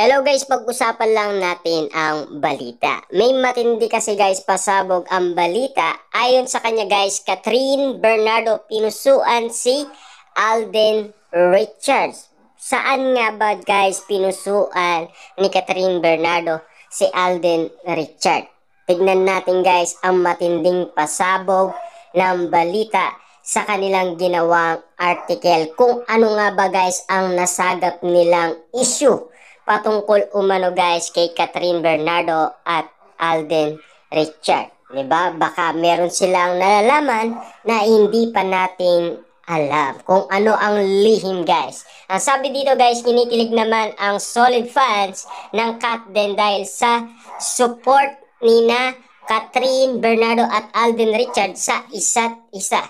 Hello guys, pag-usapan lang natin ang balita. May matindi kasi guys, pasabog ang balita. Ayon sa kanya guys, Catherine Bernardo pinusuan si Alden Richards. Saan nga ba guys pinusuan ni Catherine Bernardo si Alden Richards? Tignan natin guys ang matinding pasabog ng balita sa kanilang ginawang article. Kung ano nga ba guys ang nasagap nilang issue patungkol umano guys kay Catherine Bernardo at Alden Richards. Diba? Baka meron silang nalalaman na hindi pa natin alam kung ano ang lihim guys. Ang sabi dito guys, kinikilig naman ang solid fans ng Cat Den dahil sa support ni na Catherine Bernardo at Alden Richards sa isa't isa.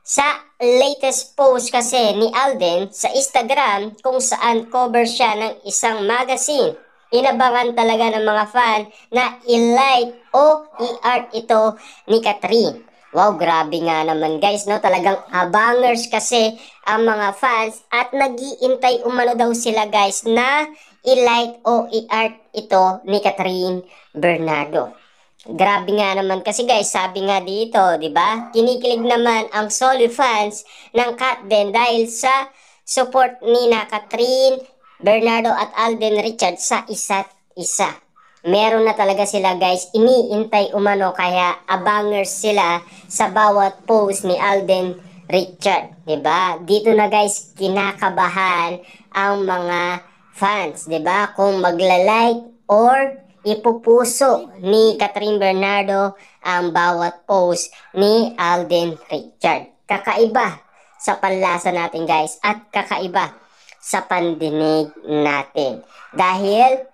Sa latest post kasi ni Alden sa Instagram kung saan cover siya ng isang magazine, inabangan talaga ng mga fan na i-like o i-art ito ni Catherine. Wow, grabe nga naman guys, no? Talagang abangers kasi ang mga fans at nag-iintay umano daw sila guys na i-like o i-art ito ni Catherine Bernardo. Grabe nga naman kasi guys, sabi nga dito, 'di ba? Kinikilig naman ang solid fans ng Cat Den dahil sa support ni na Catherine Bernardo at Alden Richards sa isa't isa. Meron na talaga sila guys, iniintay umano kaya abangers sila sa bawat post ni Alden Richards, 'di ba? Dito na guys kinakabahan ang mga fans, 'di ba? Kung magla-like or ipupuso ni Catherine Bernardo ang bawat post ni Alden Richards. Kakaiba sa panlasa natin guys at kakaiba sa pandinig natin. Dahil,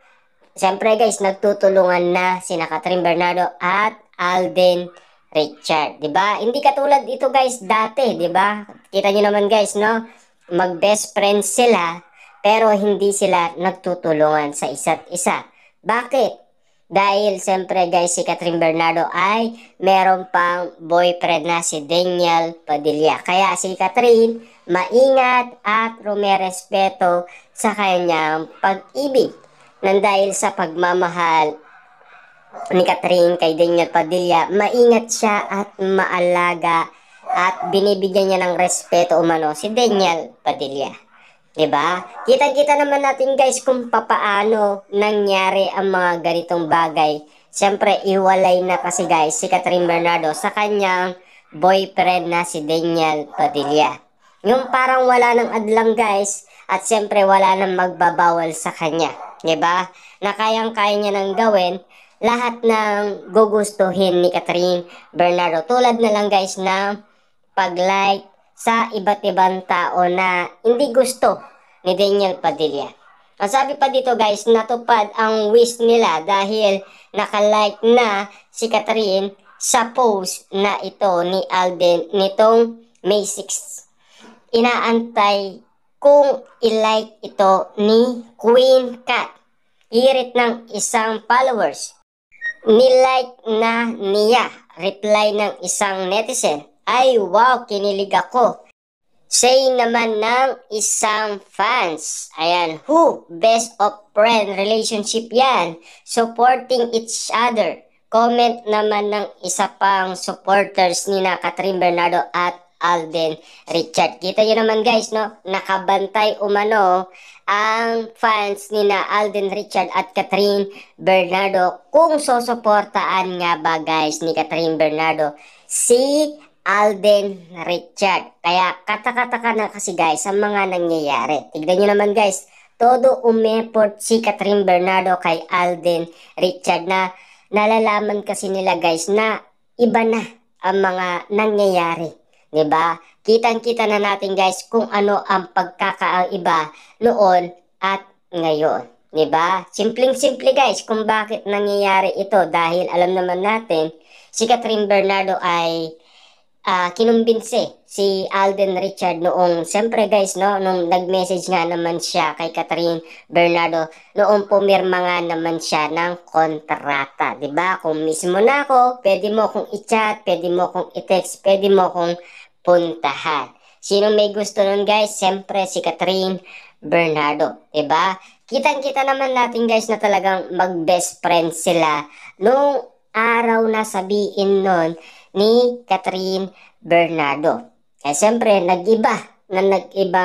siyempre guys, nagtutulungan na sina Catherine Bernardo at Alden Richards. Diba? Hindi katulad ito guys dati, diba? Kita nyo naman guys, no? Mag-best friends sila pero hindi sila nagtutulungan sa isa't isa. Bakit? Dahil siyempre guys si Catherine Bernardo ay meron pang boyfriend na si Daniel Padilla. Kaya si Catherine maingat at rumerespeto sa kanyang pag-ibig. Nang dahil sa pagmamahal ni Catherine kay Daniel Padilla, maingat siya at maalaga at binibigyan niya ng respeto umano si Daniel Padilla. Diba? Kitang-kita naman natin guys kung papaano nangyari ang mga ganitong bagay. Siyempre, iwalay na kasi guys si Catherine Bernardo sa kanyang boyfriend na si Daniel Padilla. Yung parang wala nang adlang guys at siyempre wala nang magbabawal sa kanya. Diba? Na kayang-kaya niya nang gawin lahat ng gugustuhin ni Catherine Bernardo. Tulad na lang guys ng pag-like sa iba't ibang tao na hindi gusto ni Daniel Padilla. Ang sabi pa dito guys, natupad ang wish nila dahil nakalike na si Catherine sa post na ito ni Alden nitong May 6. Inaantay kung i-like ito ni Queen Cat. Hirit ng isang followers. Nilike na niya. Reply ng isang netizen. Ay wow, kinilig ako. Say naman ng isang fans. Ayan, who? Best of friend relationship yan. Supporting each other. Comment naman ng isa pang supporters ni na Catherine Bernardo at Alden Richards. Kita nyo naman guys, no? Nakabantay umano ang fans ni na Alden Richards at Catherine Bernardo kung susuportaan nga ba guys ni Catherine Bernardo si Alden Richards. Kaya katakataka na kasi guys ang mga nangyayari. Tignan nyo naman guys, todo umeport si Catherine Bernardo kay Alden Richards na nalalaman kasi nila guys na iba na ang mga nangyayari. Diba? Kitang-kita na natin guys kung ano ang pagkakaiba noon at ngayon. Diba? Simpleng-simple guys kung bakit nangyayari ito dahil alam naman natin si Catherine Bernardo ay kinumbinse si Alden Richards noong, siyempre guys, no, nung nag-message nga naman siya kay Catherine Bernardo, noong pumirma nga naman siya ng kontrata, diba? Kung mismo na ako, pwede mo kong i-chat, pwede mo kong i-text, pwede mo kong puntahan. Sino may gusto nun guys? Siyempre si Catherine Bernardo, diba? Kitang-kita naman natin guys na talagang mag-best friends sila nung araw na sabihin nun ni Catherine Bernardo. Eh siyempre, nag-iba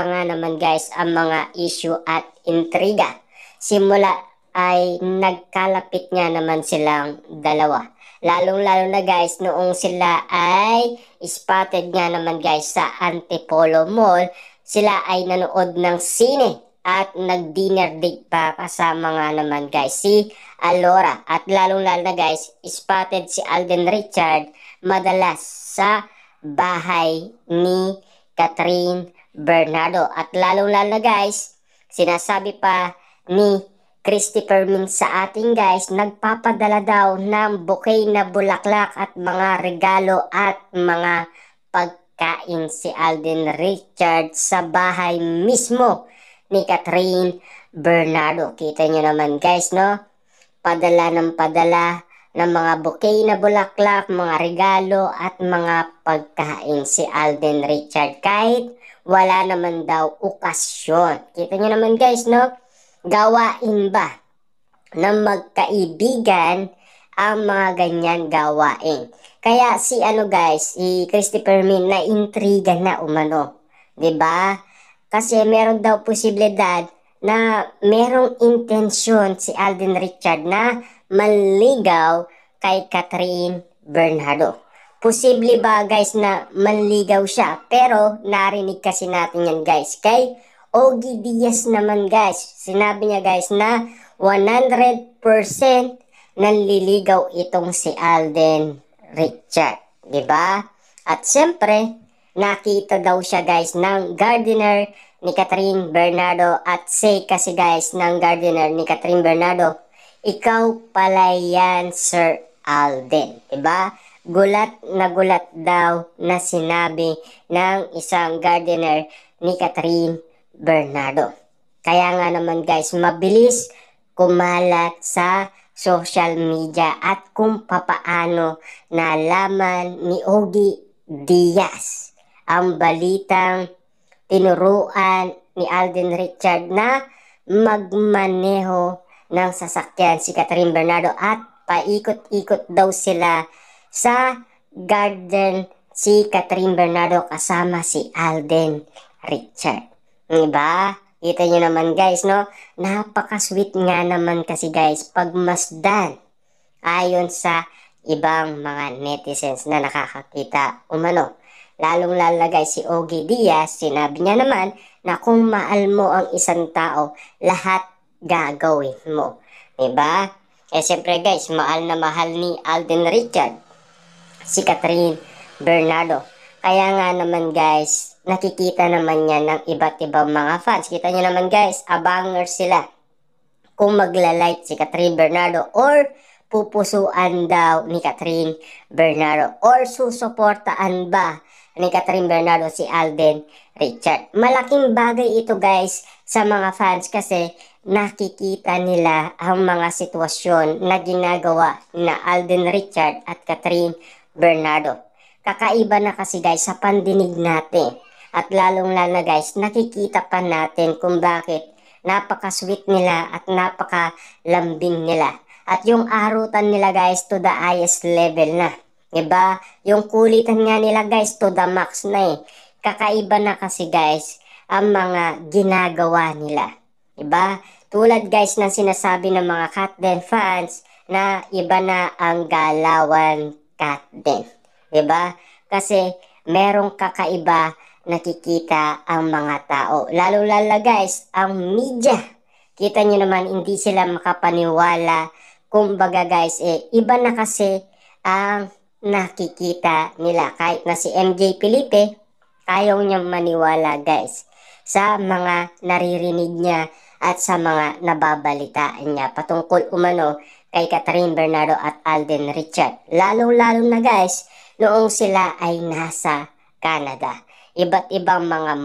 nga naman guys ang mga issue at intriga. Simula ay nagkalapit nga naman silang dalawa. Lalong-lalo na guys, noong sila ay spotted nga naman guys sa Antipolo Mall, sila ay nanood ng sine at nag-dinner date pa kasama nga naman guys si Alora. At lalong-lalo na guys, spotted si Alden Richard madalas sa bahay ni Catherine Bernardo. At lalong-lalo na guys, sinasabi pa ni Christopher Min sa ating guys, nagpapadala daw ng bouquet na bulaklak at mga regalo at mga pagkain si Alden Richard sa bahay mismo ni Catherine Bernardo. Kita nyo naman guys, no? Padala ng mga bouquet na bulaklak, mga regalo at mga pagkain si Alden Richard kahit wala naman daw okasyon. Kita nyo naman guys, no? Gawain ba ng magkaibigan ang mga ganyan gawain? Kaya si si Christopher Min na intriga na umano, 'di ba? Kasi meron daw posibilidad na merong intensyon si Alden Richard na manligaw kay Catherine Bernardo. Posible ba guys na manligaw siya? Pero narinig kasi natin yan guys kay Ogie Diaz naman guys. Sinabi niya guys na 100% nanliligaw itong si Alden Richard. 'Di ba? At siyempre, nakita daw siya guys ng gardener ni Catherine Bernardo at say kasi guys ng gardener ni Catherine Bernardo, ikaw pala yan Sir Alden. Diba? Gulat daw na sinabi ng isang gardener ni Catherine Bernardo. Kaya nga naman guys, mabilis kumalat sa social media at kung papaano nalaman ni Ogie Diaz ang balitang tinuruan ni Alden Richard na magmaneho ng sasakyan si Catherine Bernardo at paikot-ikot daw sila sa garden si Catherine Bernardo kasama si Alden Richard. Diba? Kita nyo naman guys, no? Napaka-sweet nga naman kasi guys pagmasdan ayon sa ibang mga netizens na nakakakita umano. Lalong-lalo guys si Ogie Diaz, sinabi niya naman na kung mahal mo ang isang tao, lahat gagawin mo. Diba? Eh siyempre guys, mahal na mahal ni Alden Richard si Catherine Bernardo. Kaya nga naman guys, nakikita naman niya ng iba't ibang mga fans. Kita niyo naman guys, abanger sila kung magla-like si Catherine Bernardo or pupusuan daw ni Catherine Bernardo or susuportaan ba ni Catherine Bernardo si Alden Richard. Malaking bagay ito guys sa mga fans kasi nakikita nila ang mga sitwasyon na ginagawa na Alden Richard at Catherine Bernardo. Kakaiba na kasi guys sa pandinig natin at lalong-lalo na guys nakikita pa natin kung bakit napaka-sweet nila at napaka-lambing nila. At yung arutan nila guys to the highest level na. Diba? Yung kulitan nga nila guys to the max na eh. Kakaiba na kasi guys ang mga ginagawa nila. Diba? Tulad guys ng sinasabi ng mga Katden fans na iba na ang galawan Katden. Diba? Kasi merong kakaiba nakikita ang mga tao. Lalo-lalo guys, ang media. Kita nyo naman hindi sila makapaniwala. Kumbaga guys, iba na kasi ang nakikita nila. Kahit na si MJ Felipe, ayaw niyang maniwala guys sa mga naririnig niya at sa mga nababalitaan niya patungkol umano kay Catherine Bernardo at Alden Richard. Lalo-lalo na guys, noong sila ay nasa Canada. Iba't ibang mga